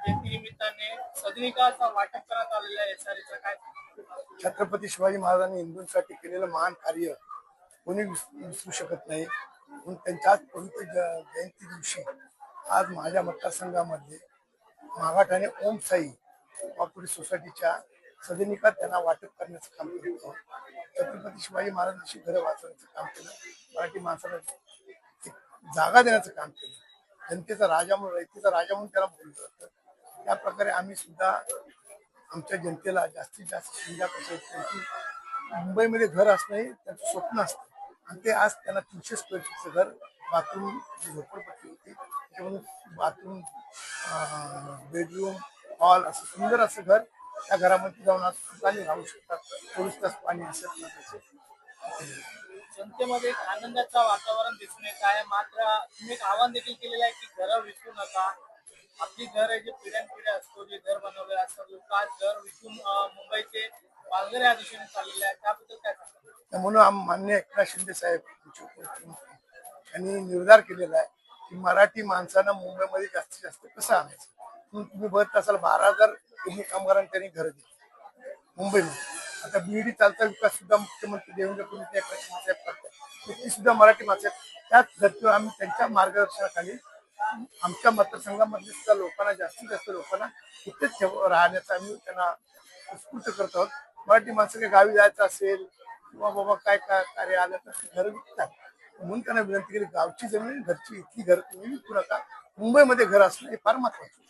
जयंती निमित्ताने सदनिकाचा वाटप करण्यात आलेला आहे SRE चा काय छत्रपती शिवाजी महाराजांनी हिंदूंसाठी केलेलं महान कार्य कोणी विसरू शकत नाही. म्हणून त्यांच्या आज पवित्र जयंती दिवशी आज माझ्या मतदारसंघामध्ये मागाठ आणि ओम साई कॉपरेटिव्ह सोसायटीच्या सदनिकात त्यांना वाटप करण्याचं काम करतो. छत्रपती शिवाजी महाराजांची घरं वाचवण्याचं काम केलं. मराठी माणसाला एक जागा देण्याचं काम केलं. जनतेचा राजा म्हणून रयतेचा राजा म्हणून त्याला बोललं जातं. त्या प्रकारे आम्ही सुद्धा आमच्या जनतेला जास्तीत जास्त सुविधा कशी आहेत त्यांची मुंबईमध्ये घर असणं हे त्यांचं स्वप्न असतं आणि ते आज त्यांना 300 स्क्वेअर फीटचं घर, बाथरूम, झोपडपट्टी होती त्याच्यामधून बाथरूम, बेडरूम, हॉल असं सुंदर असं घर, त्या घरामध्ये जाऊन आज सुखाने राहू शकतात. 24 तास पाणी असत ना त्याचे. जनतेमध्ये एक आनंदाचं वातावरण दिसून येत आहे. मात्र तुम्ही एक आवाहन देखील केलेलं आहे की घरं विकू नका. आपली घर आहे जे पिढ्यानपिढ्या असतो, जे घर बनवलेलं असतं, लोक आज घर विकून मुंबईचे पालघर या दिशेने चाललेले आहेत. त्याबद्दल काय सांगता? म्हणून मान्य एकनाथ शिंदे साहेब यांनी निर्धार केलेला आहे की मराठी माणसानं मुंबईमध्ये जास्तीत जास्त कसं आणायचं. म्हणून तुम्ही बघत असाल 12,000 कामगारांनी त्यांनी घर दिली मुंबईमध्ये. आता बीईडी चालता विकास सुद्धा मुख्यमंत्री देवेंद्र फडणवीस एकनाथ शिंदे साहेब करतात. ती सुद्धा मराठी माणसं आहेत. त्याच धर्तीवर आम्ही त्यांच्या मार्गदर्शनाखाली आमच्या मतदारसंघामध्ये सुद्धा लोकांना जास्तीत जास्त लोकांना इथेच राहण्याचा आम्ही त्यांना उत्स्फूर्त करत आहोत. मराठी माणसं काही गावी जायचं असेल किंवा बाबा काय काय कार्य आलं तर घर विकतात. म्हणून त्यांना विनंती केली गावची जमीन घरची इथली घर तुम्ही विकू नका. मुंबईमध्ये घर असणं हे फार महत्वाचं.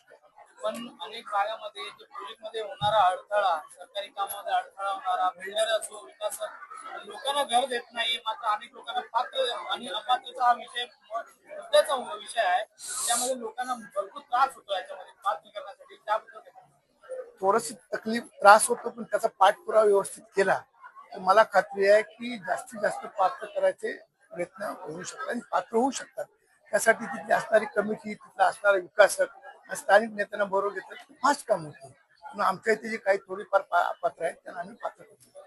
पण अनेक भागामध्ये जे प्रोजेक्टमध्ये होणारा अडथळा, सरकारी कामामध्ये अडथळा होणारा, बिल्डर असो, विकास लोकांना घर देत नाही. मात्र अनेक लोकांना पात्र आणि अपात्रचा हा विषय मुद्द्याचा विषय आहे. त्यामध्ये लोकांना भरपूर त्रास होतो याच्यामध्ये पात्र करण्यासाठी. त्याबद्दल काय सांगता? थोडस तकलीफ त्रास होतो पण त्याचा पाठपुरावा व्यवस्थित केला तर मला खात्री आहे की जास्तीत जास्त पात्र करायचे प्रयत्न होऊ शकतात आणि पात्र होऊ शकतात. त्यासाठी तिथली असणारी कमिटी, तिथला असणारा विकासक आणि स्थानिक नेत्यांना बरोबर घेतलं फास्ट काम होतं. म्हणून आमच्या इथे जे काही थोडीफार पात्र आहेत त्यांना आम्ही पात्र करतो.